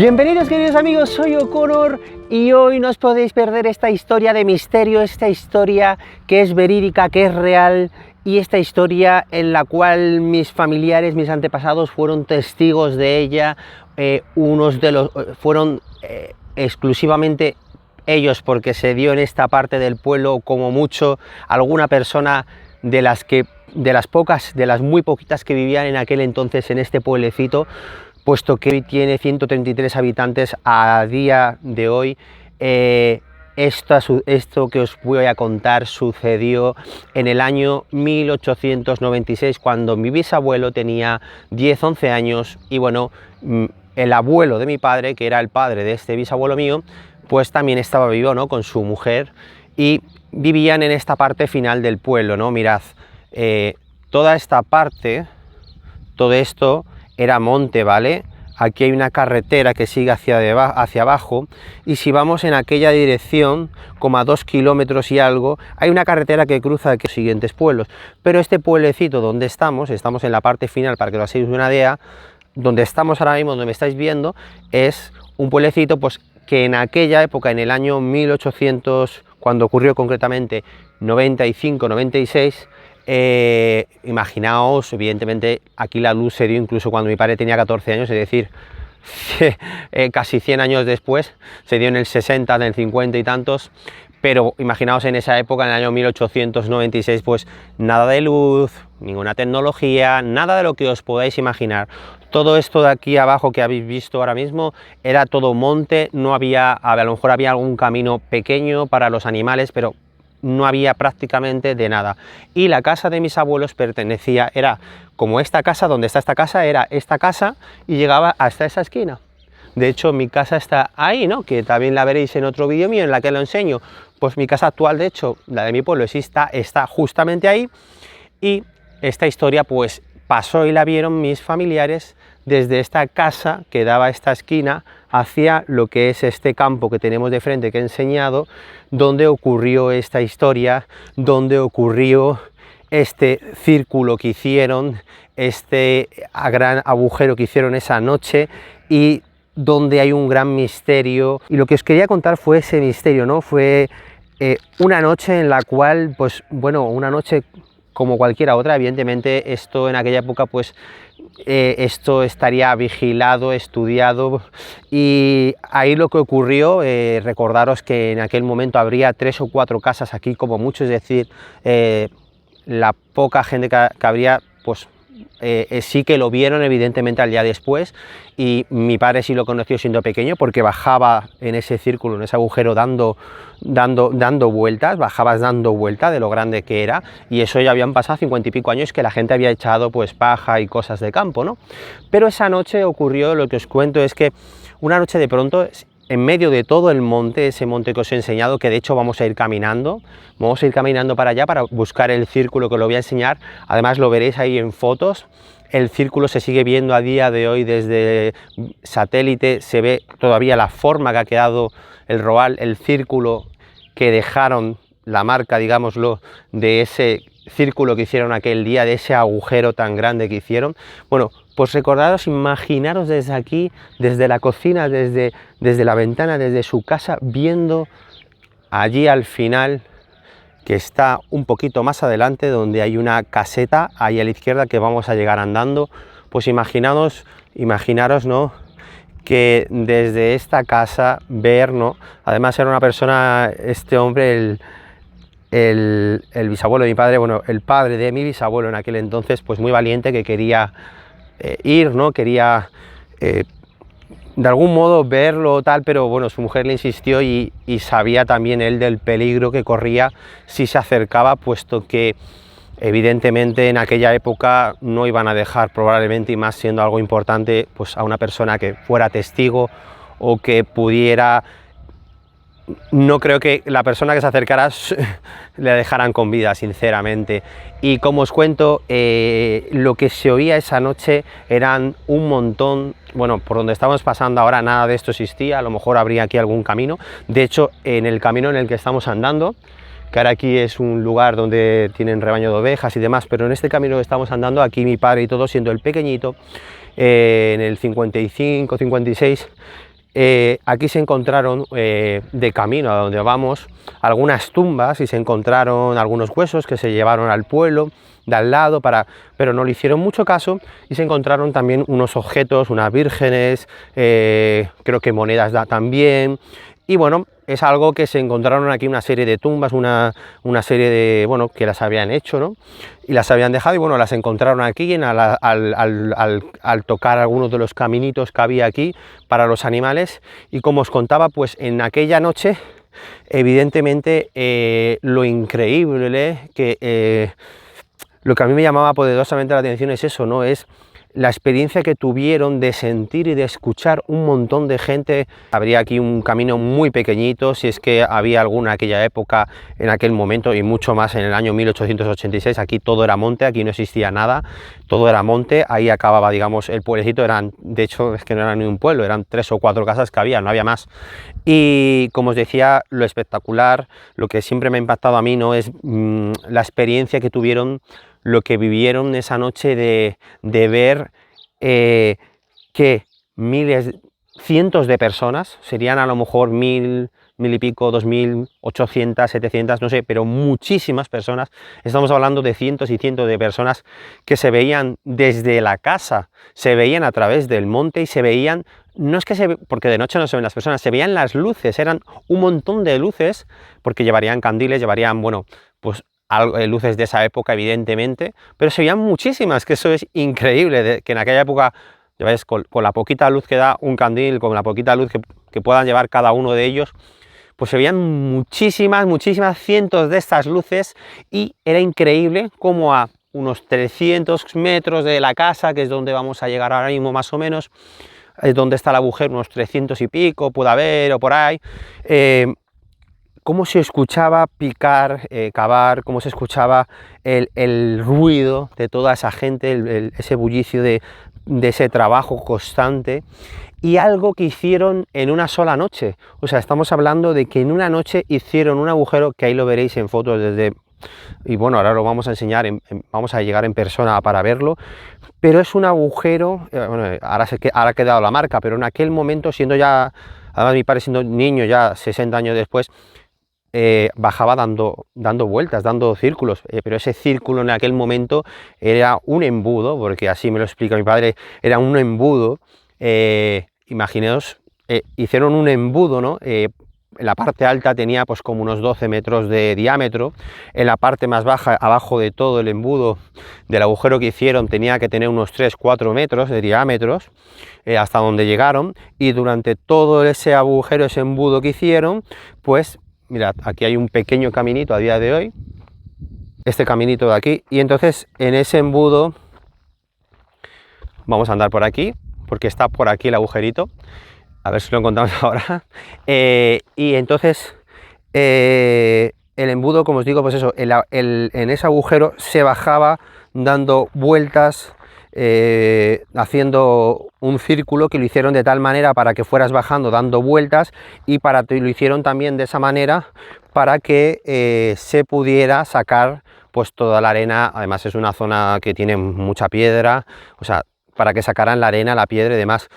Bienvenidos queridos amigos, soy O'Connor y hoy no os podéis perder esta historia de misterio, esta historia que es verídica, que es real y esta historia en la cual mis familiares, mis antepasados fueron testigos de ella, fueron exclusivamente ellos porque se dio en esta parte del pueblo como mucho alguna persona de las muy poquitas que vivían en aquel entonces en este pueblecito, puesto que hoy tiene 133 habitantes a día de hoy. Esto que os voy a contar sucedió en el año 1896, cuando mi bisabuelo tenía 10-11 años y bueno, el abuelo de mi padre, que era el padre de este bisabuelo mío, pues también estaba vivo, ¿no?, con su mujer y vivían en esta parte final del pueblo, ¿no? Mirad, toda esta parte, todo esto era monte, ¿vale? Aquí hay una carretera que sigue hacia abajo y si vamos en aquella dirección, como a 2 kilómetros y algo, hay una carretera que cruza aquí los siguientes pueblos. Pero este pueblecito donde estamos en la parte final, para que lo hacéis una idea, donde estamos ahora mismo, donde me estáis viendo, es un pueblecito pues que en aquella época, en el año 1800, cuando ocurrió concretamente 95-96, imaginaos, evidentemente aquí la luz se dio incluso cuando mi padre tenía 14 años, es decir, casi 100 años después, se dio en el 60, en el 50 y tantos, pero imaginaos en esa época, en el año 1896, pues nada de luz, ninguna tecnología, nada de lo que os podáis imaginar. Todo esto de aquí abajo que habéis visto ahora mismo era todo monte, no había, a lo mejor había algún camino pequeño para los animales, pero no había prácticamente de nada. Y la casa de mis abuelos era como esta casa, donde está esta casa, era esta casa y llegaba hasta esa esquina. De hecho, mi casa está ahí, ¿no?, que también la veréis en otro vídeo mío en la que lo enseño. Pues mi casa actual, de hecho, la de mi pueblo, está justamente ahí. Y esta historia pues pasó y la vieron mis familiares desde esta casa que daba a esta esquina hacia lo que es este campo que tenemos de frente que he enseñado, donde ocurrió esta historia, donde ocurrió este círculo que hicieron, este gran agujero que hicieron esa noche y donde hay un gran misterio. Y lo que os quería contar fue ese misterio, ¿no? Fue una noche en la cual, pues bueno, una noche como cualquiera otra, evidentemente esto en aquella época pues esto estaría vigilado, estudiado, y ahí lo que ocurrió, recordaros que en aquel momento habría 3 o 4 casas aquí como mucho, es decir, la poca gente que habría, pues sí que lo vieron evidentemente al día después, y mi padre sí lo conoció siendo pequeño porque bajaba en ese círculo, en ese agujero dando vueltas, bajabas dando vueltas de lo grande que era, y eso ya habían pasado 50 y pico años que la gente había echado pues paja y cosas de campo, ¿no? Pero esa noche ocurrió, lo que os cuento es que una noche de pronto, en medio de todo el monte, ese monte que os he enseñado, que de hecho vamos a ir caminando para allá para buscar el círculo que os lo voy a enseñar, además lo veréis ahí en fotos. El círculo se sigue viendo a día de hoy desde satélite, se ve todavía la forma que ha quedado el roal, el círculo que dejaron, la marca, digámoslo, de ese círculo que hicieron aquel día, de ese agujero tan grande que hicieron. Bueno, pues recordaros, imaginaros desde aquí, desde la cocina, desde la ventana, desde su casa, viendo allí al final, que está un poquito más adelante, donde hay una caseta ahí a la izquierda que vamos a llegar andando. Pues imaginaros, ¿no?, que desde esta casa ver, ¿no?, además era una persona, este hombre, el bisabuelo de mi padre, bueno, el padre de mi bisabuelo en aquel entonces, pues muy valiente, que quería ir, ¿no?, quería de algún modo verlo tal, pero bueno, su mujer le insistió y sabía también él del peligro que corría si se acercaba, puesto que evidentemente en aquella época no iban a dejar probablemente, y más siendo algo importante, pues a una persona que fuera testigo o que pudiera. No creo que la persona que se acercara le dejaran con vida, sinceramente. Y como os cuento, lo que se oía esa noche eran un montón. Bueno, por donde estamos pasando ahora nada de esto existía, a lo mejor habría aquí algún camino. De hecho, en el camino en el que estamos andando, que ahora aquí es un lugar donde tienen rebaño de ovejas y demás, pero en este camino que estamos andando, aquí mi padre y todo, siendo el pequeñito, en el 55, 56, Aquí se encontraron de camino a donde vamos algunas tumbas y se encontraron algunos huesos que se llevaron al pueblo de al lado, pero no le hicieron mucho caso, y se encontraron también unos objetos, unas vírgenes, creo que monedas también, y bueno, es algo que se encontraron aquí, una serie de tumbas, una serie de, bueno, que las habían hecho, ¿no? Y las habían dejado, y bueno, las encontraron aquí al tocar algunos de los caminitos que había aquí para los animales, y como os contaba, pues en aquella noche, evidentemente, lo increíble que... lo que a mí me llamaba poderosamente la atención es eso, ¿no? Es la experiencia que tuvieron de sentir y de escuchar un montón de gente. Habría aquí un camino muy pequeñito, si es que había alguna en aquella época, en aquel momento, y mucho más en el año 1886, aquí todo era monte, aquí no existía nada, todo era monte, ahí acababa, digamos, el pueblecito. De hecho, es que no era ni un pueblo, eran 3 o 4 casas que había, no había más. Y como os decía, lo espectacular, lo que siempre me ha impactado a mí, ¿no? Es la experiencia que tuvieron, lo que vivieron esa noche de ver que cientos de personas, serían a lo mejor 1000 y pico, 2800, 700, no sé, pero muchísimas personas, estamos hablando de cientos y cientos de personas que se veían desde la casa, se veían a través del monte y se veían, no es que porque de noche no se ven las personas, se veían las luces, eran un montón de luces, porque llevarían candiles, llevarían, bueno, pues luces de esa época, evidentemente, pero se veían muchísimas, que eso es increíble, que en aquella época, ya ves, con la poquita luz que da un candil, con la poquita luz que puedan llevar cada uno de ellos, pues se veían muchísimas, cientos de estas luces, y era increíble como a unos 300 metros de la casa, que es donde vamos a llegar ahora mismo más o menos, es donde está el agujero, unos 300 y pico, puede haber, o por ahí, cómo se escuchaba picar, cavar, cómo se escuchaba el ruido de toda esa gente, ese bullicio de ese trabajo constante, y algo que hicieron en una sola noche. O sea, estamos hablando de que en una noche hicieron un agujero, que ahí lo veréis en fotos y bueno, ahora lo vamos a enseñar, vamos a llegar en persona para verlo, pero es un agujero, bueno, ahora ha quedado la marca, pero en aquel momento, siendo ya, además mi padre siendo niño ya 60 años después, bajaba dando vueltas, dando círculos, pero ese círculo en aquel momento era un embudo, porque así me lo explica mi padre, era un embudo, imaginaos, hicieron un embudo, ¿no? En la parte alta tenía pues como unos 12 metros de diámetro, en la parte más baja, abajo de todo el embudo del agujero que hicieron, tenía que tener unos 3-4 metros de diámetros, hasta donde llegaron, y durante todo ese agujero, ese embudo que hicieron, pues mirad, aquí hay un pequeño caminito a día de hoy, este caminito de aquí, y entonces en ese embudo, vamos a andar por aquí, porque está por aquí el agujerito, a ver si lo encontramos ahora, y entonces el embudo, como os digo, pues eso, en ese agujero se bajaba dando vueltas, haciendo un círculo, que lo hicieron de tal manera para que fueras bajando dando vueltas, y lo hicieron también de esa manera para que se pudiera sacar pues toda la arena. Además es una zona que tiene mucha piedra, o sea, para que sacaran la arena, la piedra y demás.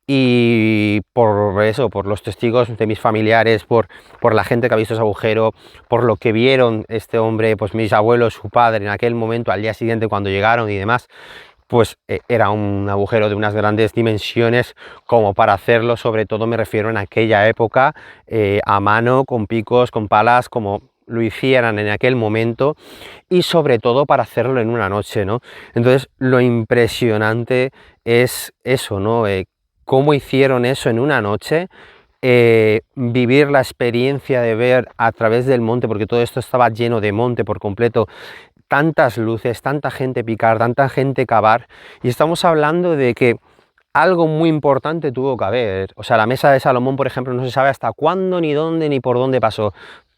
Y por eso, por los testigos de mis familiares, por la gente que ha visto ese agujero, por lo que vieron este hombre, pues mis abuelos, su padre en aquel momento, al día siguiente cuando llegaron y demás, pues era un agujero de unas grandes dimensiones como para hacerlo, sobre todo me refiero en aquella época, a mano, con picos, con palas, como lo hicieran en aquel momento, y sobre todo para hacerlo en una noche, ¿no? Entonces lo impresionante es eso, ¿no? Cómo hicieron eso en una noche, vivir la experiencia de ver a través del monte, porque todo esto estaba lleno de monte por completo, tantas luces, tanta gente picar, tanta gente cavar, y estamos hablando de que algo muy importante tuvo que haber. O sea, la mesa de Salomón, por ejemplo, no se sabe hasta cuándo, ni dónde, ni por dónde pasó.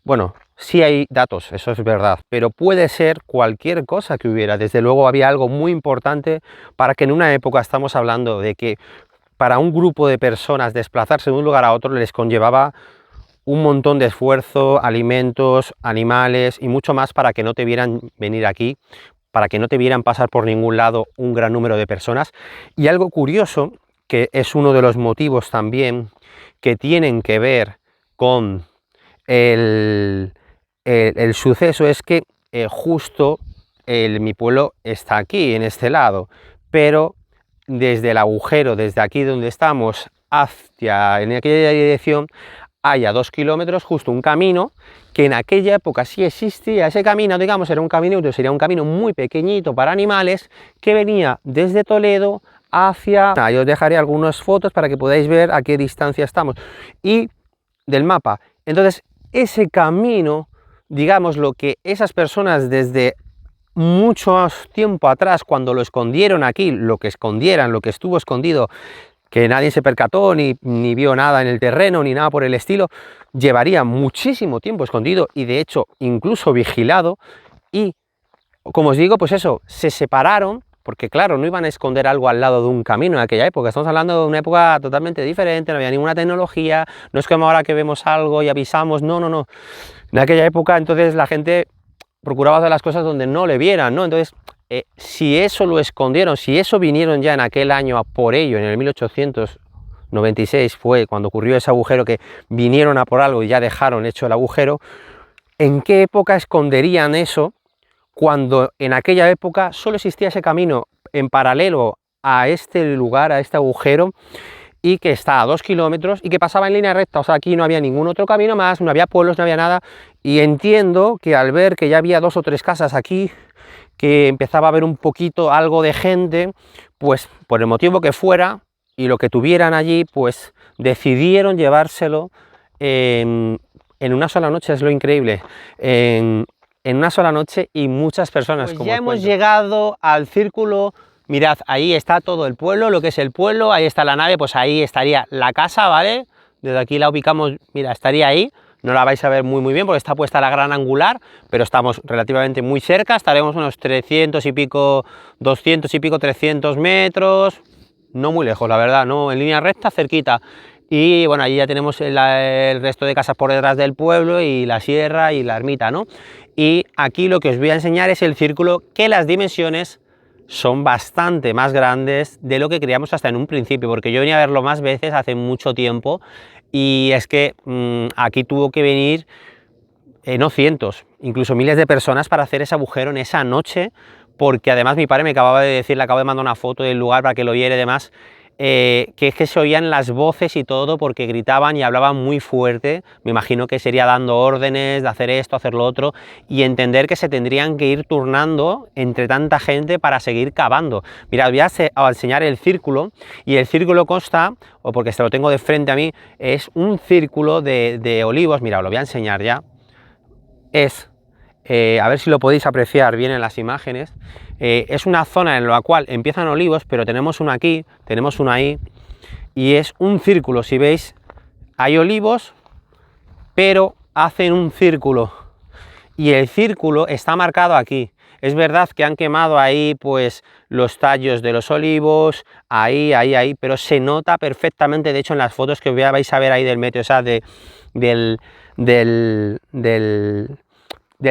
Bueno, sí hay datos, eso es verdad, pero puede ser cualquier cosa que hubiera. Desde luego había algo muy importante para que en una época, estamos hablando de que para un grupo de personas desplazarse de un lugar a otro les conllevaba un montón de esfuerzo, alimentos, animales y mucho más, para que no te vieran venir aquí, para que no te vieran pasar por ningún lado un gran número de personas. Y algo curioso que es uno de los motivos también que tienen que ver con el suceso, es que justo mi pueblo está aquí, en este lado, pero desde el agujero, desde aquí donde estamos, hacia en aquella dirección, hay a 2 kilómetros justo un camino que en aquella época sí existía. Ese camino, digamos, era un camino, sería un camino muy pequeñito para animales, que venía desde Toledo hacia... Yo os dejaré algunas fotos para que podáis ver a qué distancia estamos y del mapa. Entonces, ese camino, digamos, lo que esas personas desde mucho tiempo atrás, cuando lo escondieron aquí, lo que escondieran, lo que estuvo escondido, que nadie se percató, ni vio nada en el terreno, ni nada por el estilo, llevaría muchísimo tiempo escondido y de hecho incluso vigilado. Y como os digo, pues eso, se separaron, porque claro, no iban a esconder algo al lado de un camino en aquella época. Estamos hablando de una época totalmente diferente, no había ninguna tecnología, no es como ahora que vemos algo y avisamos, no, no, no. En aquella época entonces la gente procuraba hacer las cosas donde no le vieran, ¿no? Entonces, si eso lo escondieron, si eso vinieron ya en aquel año a por ello, en el 1896 fue cuando ocurrió ese agujero, que vinieron a por algo y ya dejaron hecho el agujero, ¿en qué época esconderían eso cuando en aquella época solo existía ese camino en paralelo a este lugar, a este agujero, y que está a 2 kilómetros y que pasaba en línea recta? O sea, aquí no había ningún otro camino más, no había pueblos, no había nada, y entiendo que al ver que ya había 2 o 3 casas aquí, que empezaba a haber un poquito, algo de gente, pues por el motivo que fuera, y lo que tuvieran allí, pues decidieron llevárselo en una sola noche. Es lo increíble, en una sola noche, y muchas personas. Pues como ya hemos llegado al círculo. Mirad, ahí está todo el pueblo, lo que es el pueblo, ahí está la nave, pues ahí estaría la casa, ¿vale? Desde aquí la ubicamos, mira, estaría ahí, no la vais a ver muy bien porque está puesta la gran angular, pero estamos relativamente muy cerca, estaremos unos 300 y pico, 200 y pico, 300 metros, no muy lejos, la verdad, no, en línea recta, cerquita. Y bueno, allí ya tenemos el resto de casas por detrás del pueblo y la sierra y la ermita, ¿no? Y aquí lo que os voy a enseñar es el círculo, que las dimensiones son bastante más grandes de lo que creíamos hasta en un principio, porque yo venía a verlo más veces hace mucho tiempo, y es que aquí tuvo que venir no cientos, incluso miles de personas para hacer ese agujero en esa noche, porque además mi padre me acababa de decir, le acabo de mandar una foto del lugar para que lo viera y demás, que es que se oían las voces y todo, porque gritaban y hablaban muy fuerte. Me imagino que sería dando órdenes de hacer esto, hacer lo otro, y entender que se tendrían que ir turnando entre tanta gente para seguir cavando. Mirad, voy a enseñar el círculo, y el círculo consta, o porque se lo tengo de frente a mí, es un círculo de olivos. Mirad, lo voy a enseñar ya. Es, a ver si lo podéis apreciar bien en las imágenes, es una zona en la cual empiezan olivos, pero tenemos uno aquí, tenemos uno ahí, y es un círculo. Si veis, hay olivos, pero hacen un círculo, y el círculo está marcado aquí. Es verdad que han quemado ahí pues los tallos de los olivos, ahí, pero se nota perfectamente, de hecho en las fotos que vais a ver ahí del meteo, o sea, del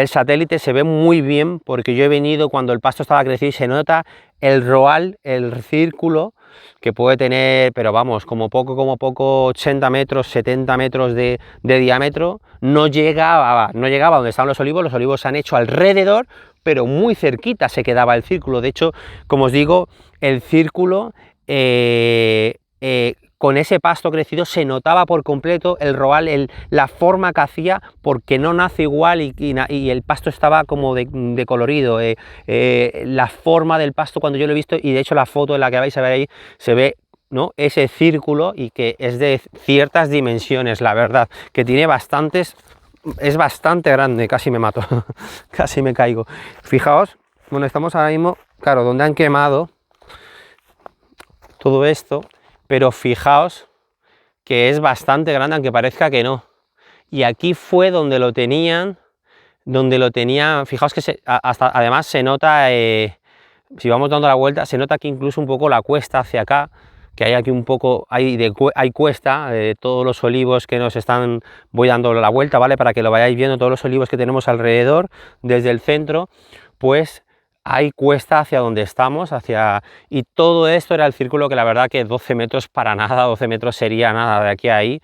satélite, se ve muy bien, porque yo he venido cuando el pasto estaba crecido y se nota el roal, el círculo, que puede tener, pero vamos, como poco 80 metros, 70 metros de diámetro. No llegaba donde estaban los olivos se han hecho alrededor, pero muy cerquita se quedaba el círculo. De hecho, como os digo, el círculo con ese pasto crecido se notaba por completo el roal, la forma que hacía, porque no nace igual, y el pasto estaba como decolorido, la forma del pasto cuando yo lo he visto, y de hecho la foto en la que vais a ver ahí se ve, ¿no?, ese círculo, y que es de ciertas dimensiones, la verdad, que tiene bastantes, es bastante grande, casi me mato, casi me caigo. Fijaos, bueno, estamos ahora mismo, claro, donde han quemado todo esto, pero fijaos que es bastante grande, aunque parezca que no. Y aquí fue donde lo tenían, fijaos que hasta además se nota, si vamos dando la vuelta, se nota aquí incluso un poco la cuesta hacia acá, que hay aquí un poco, hay cuesta, todos los olivos que nos están, voy dando la vuelta, ¿vale?, para que lo vayáis viendo, todos los olivos que tenemos alrededor, desde el centro, pues hay cuesta hacia donde estamos, y todo esto era el círculo, que la verdad que 12 metros para nada, 12 metros sería nada de aquí a ahí,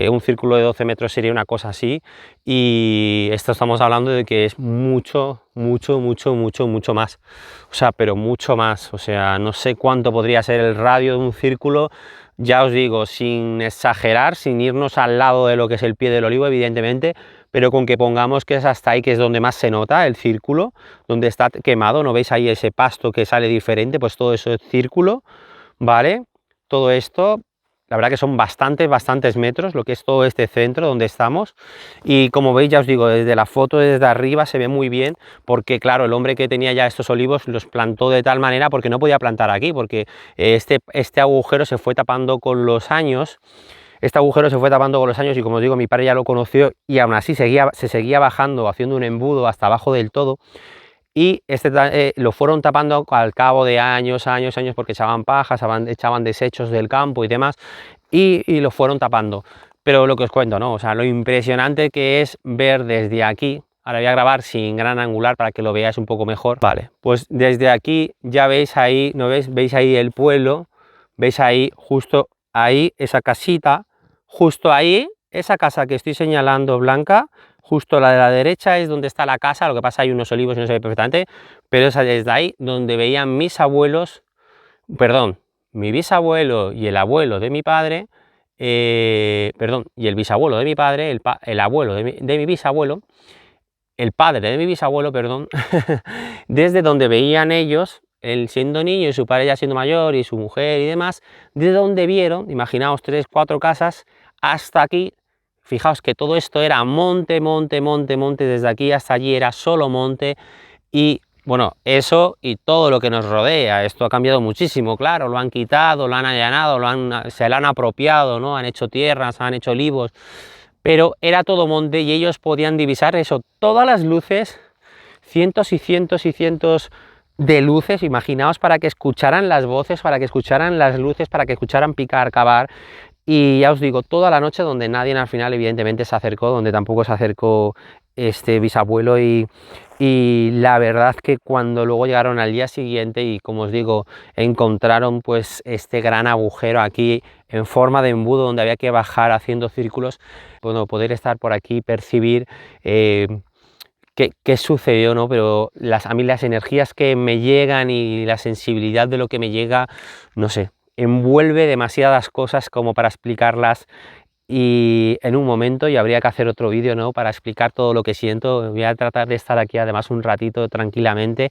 un círculo de 12 metros sería una cosa así, y esto estamos hablando de que es mucho, mucho, mucho, mucho, mucho más, o sea, pero mucho más, o sea, no sé cuánto podría ser el radio de un círculo, ya os digo, sin exagerar, sin irnos al lado de lo que es el pie del olivo, evidentemente, pero con que pongamos que es hasta ahí, que es donde más se nota el círculo, donde está quemado, ¿no veis ahí ese pasto que sale diferente? Pues todo eso es círculo, ¿vale? Todo esto, la verdad que son bastantes metros, lo que es todo este centro donde estamos, y como veis, ya os digo, desde la foto, desde arriba, se ve muy bien, porque claro, el hombre que tenía ya estos olivos los plantó de tal manera, porque no podía plantar aquí, porque este agujero se fue tapando con los años. Este agujero se fue tapando con los años y, como os digo, mi padre ya lo conoció, y aún así se seguía bajando, haciendo un embudo hasta abajo del todo, y lo fueron tapando al cabo de años, porque echaban pajas, echaban desechos del campo y demás, y lo fueron tapando. Pero lo que os cuento, ¿no? O sea, lo impresionante que es ver desde aquí. Ahora voy a grabar sin gran angular para que lo veáis un poco mejor. Vale, pues desde aquí ya veis ahí, ¿no veis? Veis ahí el pueblo, veis ahí, justo ahí, esa casita, justo ahí, esa casa que estoy señalando blanca, justo la de la derecha es donde está la casa, lo que pasa hay unos olivos y no se ve perfectamente, pero es desde ahí donde veían mis abuelos, perdón, mi bisabuelo y el abuelo de mi padre, perdón, y el bisabuelo de mi padre, el abuelo de mi bisabuelo, el padre de mi bisabuelo, perdón, desde donde veían ellos, él siendo niño y su padre ya siendo mayor y su mujer y demás, desde donde vieron, imaginaos 3, 4 casas, hasta aquí. Fijaos que todo esto era monte, monte, monte, monte, desde aquí hasta allí era solo monte, y bueno, eso y todo lo que nos rodea. Esto ha cambiado muchísimo, claro, lo han quitado, lo han allanado, se lo han apropiado, ¿no? Han hecho tierras, han hecho olivos, pero era todo monte y ellos podían divisar eso, todas las luces, cientos y cientos y cientos de luces, imaginaos, para que escucharan las voces, para que escucharan las luces, para que escucharan picar, cavar. Y ya os digo, toda la noche, donde nadie al final evidentemente se acercó, donde tampoco se acercó este bisabuelo, y la verdad que cuando luego llegaron al día siguiente y, como os digo, encontraron pues este gran agujero aquí en forma de embudo donde había que bajar haciendo círculos, bueno, poder estar por aquí, percibir qué sucedió, ¿no? Pero a mí las energías que me llegan y la sensibilidad de lo que me llega, no sé, envuelve demasiadas cosas como para explicarlas, y en un momento, y habría que hacer otro vídeo, ¿no?, para explicar todo lo que siento. Voy a tratar de estar aquí además un ratito tranquilamente,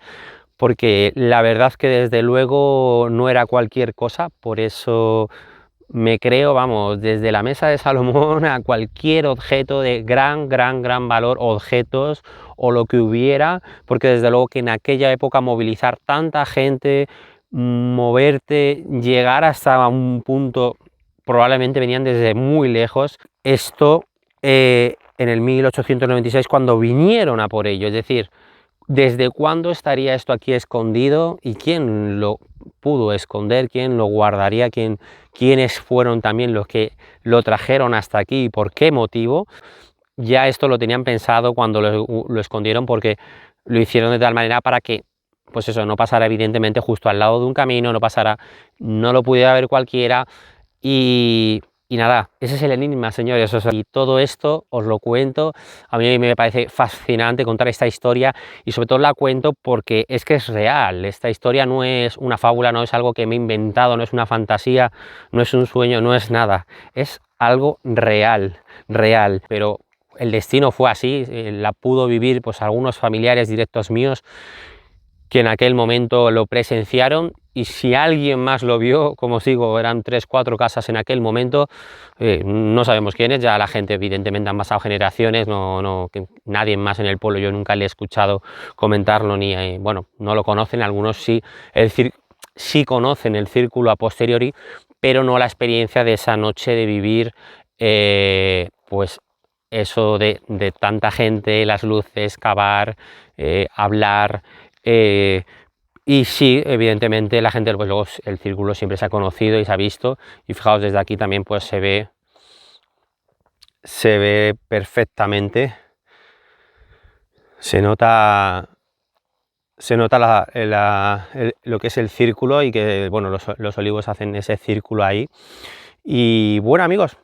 porque la verdad que desde luego no era cualquier cosa, por eso me creo, vamos, desde la mesa de Salomón a cualquier objeto de gran valor, objetos o lo que hubiera, porque desde luego que en aquella época movilizar tanta gente, moverte, llegar hasta un punto, probablemente venían desde muy lejos. Esto en el 1896, cuando vinieron a por ello, es decir, ¿desde cuándo estaría esto aquí escondido? ¿Y quién lo pudo esconder? ¿Quién lo guardaría? ¿Quiénes fueron también los que lo trajeron hasta aquí? ¿Por qué motivo? Ya esto lo tenían pensado cuando lo escondieron, porque lo hicieron de tal manera para que, pues eso, no pasara evidentemente justo al lado de un camino, no lo pudiera ver cualquiera. Y nada, ese es el enigma, señores. O sea, y todo esto os lo cuento. A mí me parece fascinante contar esta historia, y sobre todo la cuento porque es que es real. Esta historia no es una fábula, no es algo que me he inventado, no es una fantasía, no es un sueño, no es nada. Es algo real, real. Pero el destino fue así, la pudo vivir pues algunos familiares directos míos que en aquel momento lo presenciaron, y si alguien más lo vio, como os digo, eran 3, 4 casas en aquel momento, no sabemos quién es. Ya la gente evidentemente han pasado generaciones, que nadie más en el pueblo, yo nunca le he escuchado comentarlo, ni bueno, no lo conocen, algunos sí, sí conocen el círculo a posteriori, pero no la experiencia de esa noche de vivir, pues eso de tanta gente, las luces, cavar, hablar. Y sí, evidentemente la gente, pues luego el círculo siempre se ha conocido y se ha visto, y fijaos, desde aquí también pues se ve perfectamente, se nota se nota lo que es el círculo y que, bueno, los olivos hacen ese círculo ahí. Y bueno, amigos,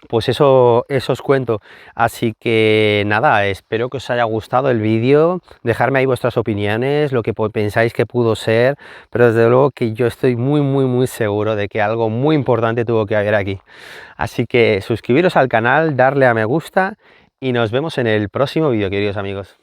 pues eso os cuento. Así que nada, espero que os haya gustado el vídeo, dejadme ahí vuestras opiniones, lo que pensáis que pudo ser, pero desde luego que yo estoy muy seguro de que algo muy importante tuvo que haber aquí. Así que suscribiros al canal, darle a me gusta y nos vemos en el próximo vídeo, queridos amigos.